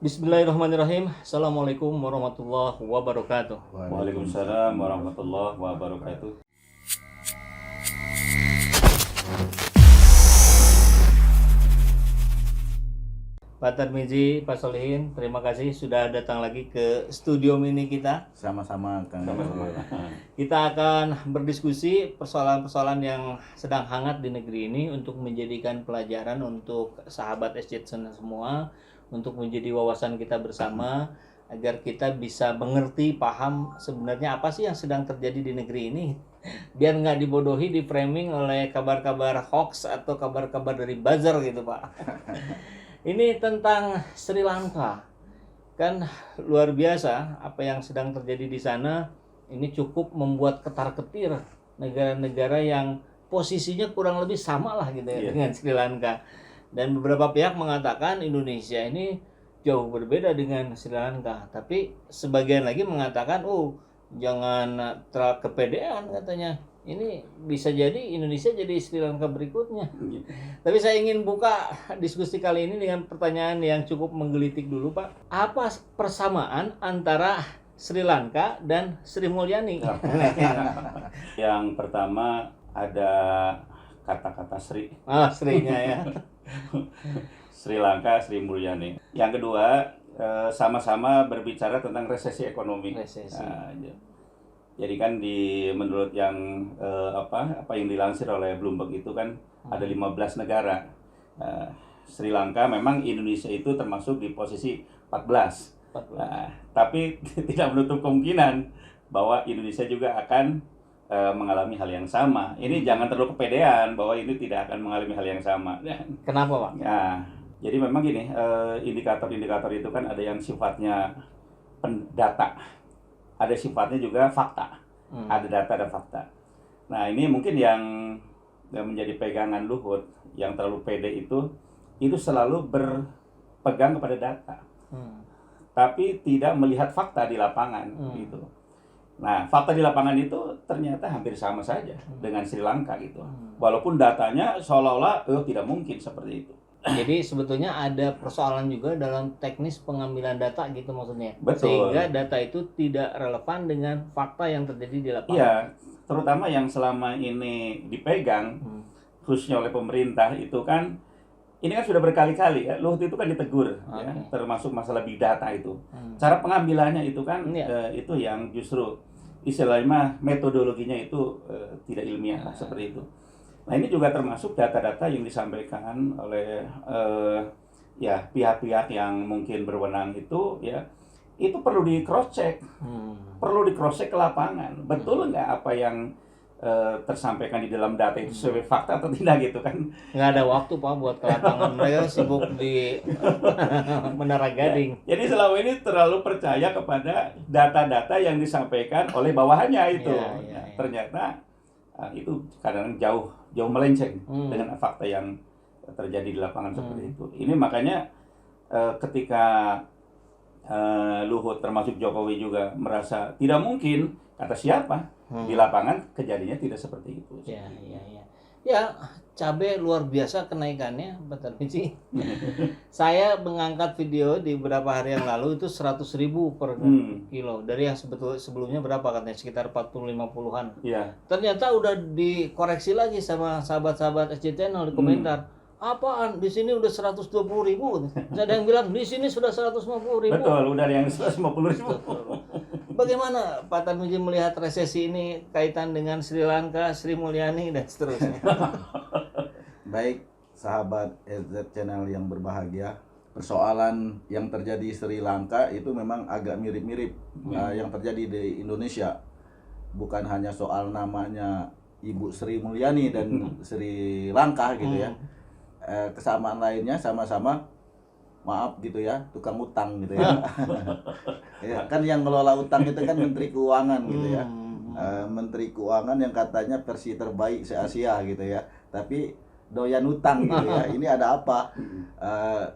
Bismillahirrahmanirrahim. Assalamualaikum warahmatullahi wabarakatuh. Waalaikumsalam warahmatullahi wabarakatuh. Pak Tarmizi, Pak Solihin, terima kasih sudah datang lagi ke studio mini kita. Sama-sama Kang. Kita akan berdiskusi persoalan-persoalan yang sedang hangat di negeri ini untuk menjadikan pelajaran untuk sahabat SC semua, untuk menjadi wawasan kita bersama agar kita bisa mengerti, paham sebenarnya apa sih yang sedang terjadi di negeri ini. Biar nggak dibodohi, di framing oleh kabar-kabar hoax atau kabar-kabar dari buzzer gitu, Pak. Ini tentang Sri Lanka. Kan luar biasa apa yang sedang terjadi di sana. Ini cukup membuat ketar-ketir negara-negara yang posisinya kurang lebih sama lah gitu ya dengan Sri Lanka. Dan beberapa pihak mengatakan Indonesia ini jauh berbeda dengan Sri Lanka. Tapi sebagian lagi mengatakan, jangan terlalu kepedean katanya. Ini bisa jadi Indonesia jadi Sri Lanka berikutnya. Tapi saya ingin buka diskusi kali ini dengan pertanyaan yang cukup menggelitik dulu, Pak. Apa persamaan antara Sri Lanka dan Sri Mulyani? Yang pertama ada kata-kata Sri. Sri-nya ya. Sri Lanka, Sri Mulyani. Yang kedua sama-sama berbicara tentang resesi ekonomi. Resesi. Jadi kan menurut yang apa yang dilansir oleh Bloomberg itu kan ada 15 negara. Sri Lanka memang Indonesia itu termasuk di posisi 14. Tapi tidak menutup kemungkinan bahwa Indonesia juga akan mengalami hal yang sama. Ini jangan terlalu kepedean bahwa ini tidak akan mengalami hal yang sama. Kenapa, Pak? Ya, jadi memang gini, indikator-indikator itu kan ada yang sifatnya data. Ada sifatnya juga fakta, ada data dan fakta. Nah ini mungkin yang menjadi pegangan Luhut yang terlalu pede itu selalu berpegang kepada data, tapi tidak melihat fakta di lapangan gitu. Nah fakta di lapangan itu ternyata hampir sama saja dengan Sri Lanka gitu, walaupun datanya seolah-olah tidak mungkin seperti itu. Jadi sebetulnya ada persoalan juga dalam teknis pengambilan data gitu maksudnya. Betul. Sehingga data itu tidak relevan dengan fakta yang terjadi di lapangan. Iya, terutama yang selama ini dipegang khususnya oleh pemerintah itu kan ini kan sudah berkali-kali ya. Luhut itu kan ditegur ya, termasuk masalah big data itu. Cara pengambilannya itu kan itu yang justru istilahnya metodologinya itu tidak ilmiah seperti itu. Nah ini juga termasuk data-data yang disampaikan oleh pihak-pihak yang mungkin berwenang itu perlu di cross check, perlu di cross check ke lapangan. Betul nggak apa yang tersampaikan di dalam data itu sesuai fakta atau tidak gitu kan? Nggak ada waktu Pak buat ke lapangan, mereka sibuk di Menara Gading. Jadi selama ini terlalu percaya kepada data-data yang disampaikan oleh bawahannya itu. Ternyata itu kadang-kadang jauh melenceng dengan fakta yang terjadi di lapangan seperti itu. Ini makanya ketika Luhut termasuk Jokowi juga merasa tidak mungkin, kata siapa di lapangan kejadiannya tidak seperti itu. Ya, cabai luar biasa kenaikannya, Pak Tarmizi. Saya mengangkat video di beberapa hari yang lalu itu 100.000 per kilo. Dari yang sebelumnya berapa katanya sekitar 40-50-an. Iya. Ternyata udah dikoreksi lagi sama sahabat-sahabat SC Channel di komentar. Apaan? Di sini udah 120.000. Ada yang bilang di sini sudah 150.000. Betul, udah ada yang 150.000. Bagaimana Pak Tarmizi melihat resesi ini kaitan dengan Sri Lanka, Sri Mulyani dan seterusnya? Baik, sahabat SZ Channel yang berbahagia, persoalan yang terjadi di Sri Lanka itu memang agak mirip-mirip yang terjadi di Indonesia. Bukan hanya soal namanya Ibu Sri Mulyani dan Sri Lanka gitu ya. Kesamaan lainnya sama-sama maaf gitu ya, tukang utang gitu ya. Ya kan yang ngelola utang itu kan Menteri Keuangan gitu ya. Menteri Keuangan yang katanya versi terbaik se-Asia gitu ya. Tapi doyan utang gitu ya. Ini ada apa?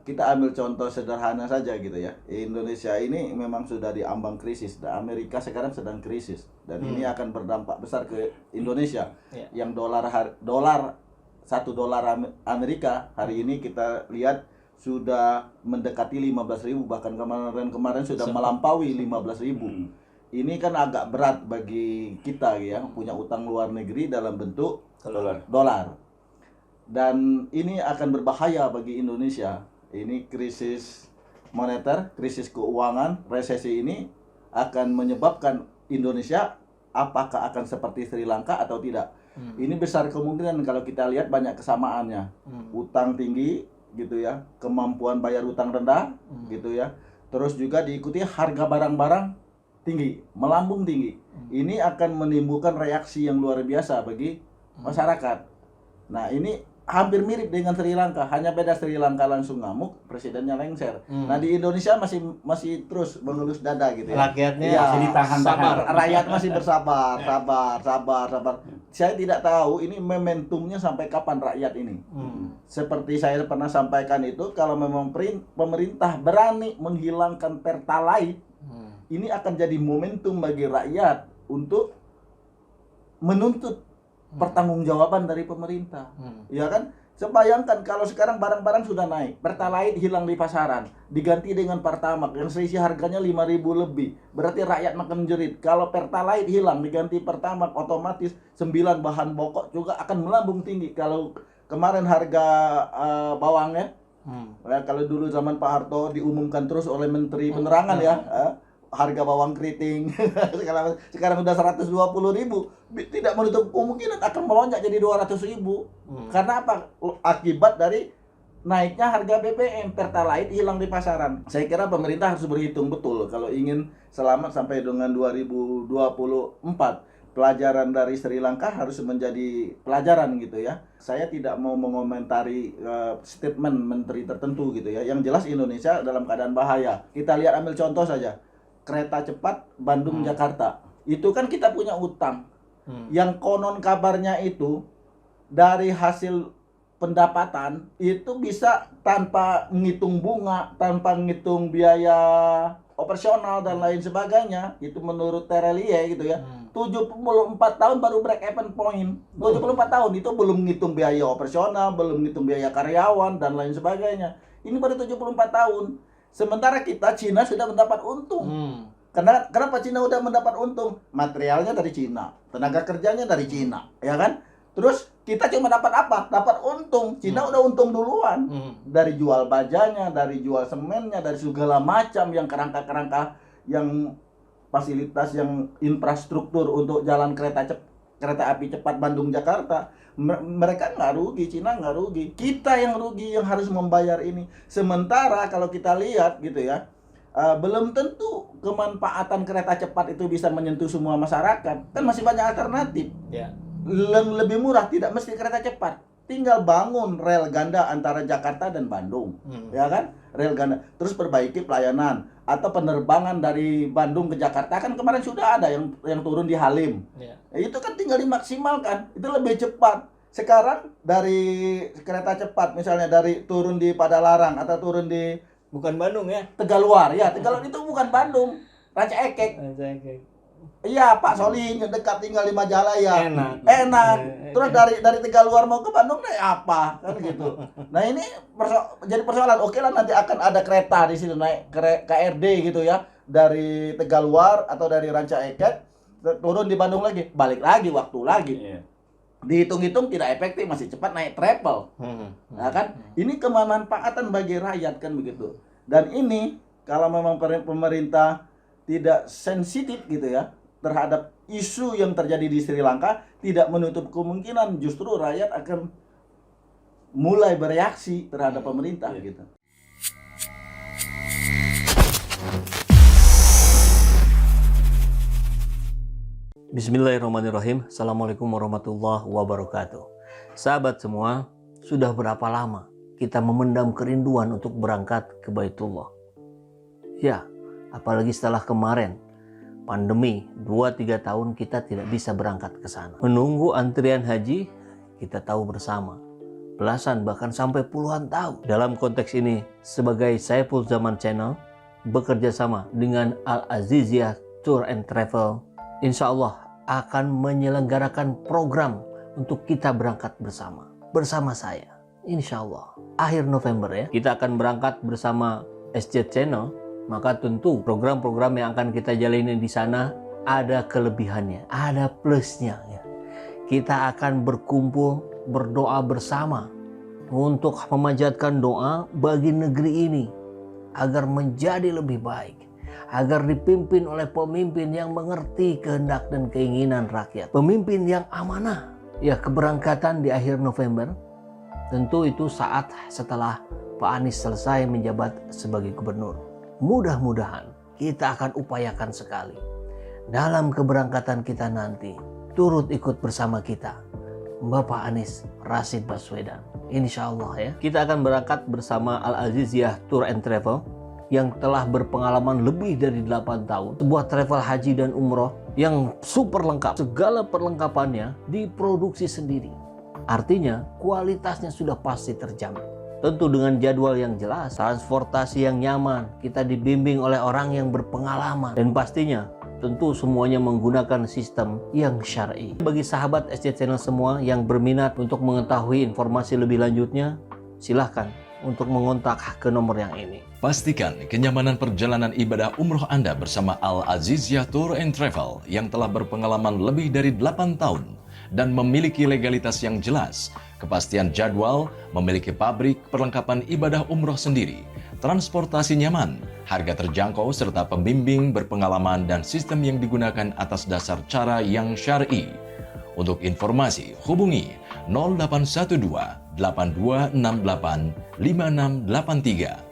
Kita ambil contoh sederhana saja gitu ya. Indonesia ini memang sudah diambang krisis. Amerika sekarang sedang krisis dan ini akan berdampak besar ke Indonesia. Yang $1 Amerika hari ini kita lihat sudah mendekati 15.000, bahkan kemarin sudah melampaui 15.000. Ini kan agak berat bagi kita ya, punya utang luar negeri dalam bentuk dolar. Dan ini akan berbahaya bagi Indonesia. Ini krisis moneter, krisis keuangan, resesi ini akan menyebabkan Indonesia apakah akan seperti Sri Lanka atau tidak. Ini besar kemungkinan kalau kita lihat banyak kesamaannya. Utang tinggi gitu ya, kemampuan bayar utang rendah gitu ya. Terus juga diikuti harga barang-barang tinggi, melambung tinggi. Ini akan menimbulkan reaksi yang luar biasa bagi masyarakat. Nah, ini hampir mirip dengan Sri Lanka, hanya beda Sri Lanka langsung ngamuk, presidennya lengser. Nah, di Indonesia masih terus mengelus dada gitu ya. Rakyatnya masih ditahan-tahan. Rakyat masih bersabar, sabar. Saya tidak tahu ini momentumnya sampai kapan rakyat ini. Seperti saya pernah sampaikan itu, kalau memang pemerintah berani menghilangkan Pertalite, ini akan jadi momentum bagi rakyat untuk menuntut pertanggungjawaban dari pemerintah. Ya kan? Bayangkan kalau sekarang barang-barang sudah naik, Pertalite hilang di pasaran, diganti dengan Pertamax yang selisih harganya 5.000 lebih. Berarti rakyat makan jerit. Kalau Pertalite hilang diganti Pertamax, otomatis 9 bahan pokok juga akan melambung tinggi. Kalau kemarin harga bawangnya, ya, kalau dulu zaman Pak Harto diumumkan terus oleh Menteri Penerangan ya, harga bawang keriting sekarang udah 120.000, tidak menutup kemungkinan akan melonjak jadi 200.000. Karena apa? Akibat dari naiknya harga BBM, Pertalite hilang di pasaran. Saya kira pemerintah harus berhitung betul kalau ingin selamat sampai dengan 2024. Pelajaran dari Sri Lanka harus menjadi pelajaran gitu ya. Saya tidak mau mengomentari statement menteri tertentu gitu ya. Yang jelas Indonesia dalam keadaan bahaya. Kita lihat, ambil contoh saja, kereta cepat Bandung-Jakarta. Itu kan kita punya utang. Yang konon kabarnya itu dari hasil pendapatan itu bisa tanpa menghitung bunga, tanpa menghitung biaya operasional dan lain sebagainya. Itu menurut Terelie gitu ya. 74 tahun baru break even point. 74 tahun itu belum menghitung biaya operasional, belum menghitung biaya karyawan dan lain sebagainya. Ini baru 74 tahun. Sementara kita, Cina sudah mendapat untung. Kenapa Cina sudah mendapat untung? Materialnya dari Cina, tenaga kerjanya dari Cina, ya kan? Terus kita cuma dapat apa? Dapat untung. Cina udah untung duluan. Dari jual bajanya, dari jual semennya, dari segala macam yang kerangka-kerangka, yang fasilitas, yang infrastruktur untuk jalan kereta api cepat Bandung-Jakarta. Mereka nggak rugi, Cina nggak rugi. Kita yang rugi, yang harus membayar ini. Sementara kalau kita lihat gitu ya, belum tentu kemanfaatan kereta cepat itu bisa menyentuh semua masyarakat. Kan masih banyak alternatif. Lebih murah, tidak mesti kereta cepat. Tinggal bangun rel ganda antara Jakarta dan Bandung, ya kan? Rel ganda. Terus perbaiki pelayanan atau penerbangan dari Bandung ke Jakarta, kan kemarin sudah ada yang turun di Halim. Itu kan tinggal dimaksimalkan, itu lebih cepat. Sekarang dari kereta cepat misalnya dari turun di Padalarang atau turun di bukan Bandung ya, Tegaluar ya, Tegaluar itu bukan Bandung, Ranca Ekek. Iya, Pak Solihin dekat, tinggal di Majalaya. Enak. Terus dari Tegaluar mau ke Bandung naik apa? Kan gitu. Nah, ini jadi persoalan. Oke lah, nanti akan ada kereta di sini naik KRD gitu ya. Dari Tegaluar atau dari Ranca Ekek turun di Bandung lagi, balik lagi waktu lagi. Dihitung-hitung tidak efektif, masih cepat naik travel. Nah kan, ini kemanfaatan bagi rakyat kan begitu. Dan ini kalau memang pemerintah tidak sensitif gitu ya terhadap isu yang terjadi di Sri Lanka, tidak menutup kemungkinan justru rakyat akan mulai bereaksi terhadap pemerintah gitu. Bismillahirrahmanirrahim. Assalamualaikum warahmatullahi wabarakatuh. Sahabat semua, sudah berapa lama kita memendam kerinduan untuk berangkat ke Baitullah? Ya, apalagi setelah kemarin pandemi 2-3 tahun kita tidak bisa berangkat ke sana. Menunggu antrian haji, kita tahu bersama, belasan bahkan sampai puluhan tahun. Dalam konteks ini, sebagai Saiful Zaman Channel bekerja sama dengan Al-Aziziyah Tour and Travel, insya Allah akan menyelenggarakan program untuk kita berangkat bersama saya. insya Allah akhir November ya, kita akan berangkat bersama SJ Channel. Maka tentu program-program yang akan kita jalani di sana ada kelebihannya, ada plusnya ya. Kita akan berkumpul berdoa bersama untuk memanjatkan doa bagi negeri ini agar menjadi lebih baik, agar dipimpin oleh pemimpin yang mengerti kehendak dan keinginan rakyat, pemimpin yang amanah. Ya, keberangkatan di akhir November tentu itu saat setelah Pak Anies selesai menjabat sebagai gubernur. Mudah-mudahan kita akan upayakan sekali dalam keberangkatan kita nanti turut ikut bersama kita Bapak Anies Rashid Baswedan. Insya Allah ya. Kita akan berangkat bersama Al Aziziyah Tour and Travel yang telah berpengalaman lebih dari 8 tahun. Sebuah travel haji dan umroh yang super lengkap. Segala perlengkapannya diproduksi sendiri. Artinya kualitasnya sudah pasti terjamin. Tentu dengan jadwal yang jelas, transportasi yang nyaman, kita dibimbing oleh orang yang berpengalaman. Dan pastinya tentu semuanya menggunakan sistem yang syar'i. Bagi sahabat SJ Channel semua yang berminat untuk mengetahui informasi lebih lanjutnya, silahkan untuk mengontak ke nomor yang ini. Pastikan kenyamanan perjalanan ibadah umroh Anda bersama Al Aziziyah Tour and Travel yang telah berpengalaman lebih dari 8 tahun dan memiliki legalitas yang jelas, kepastian jadwal, memiliki pabrik perlengkapan ibadah umroh sendiri, transportasi nyaman, harga terjangkau, serta pembimbing berpengalaman dan sistem yang digunakan atas dasar cara yang syar'i. Untuk informasi, hubungi 0812 8268 5683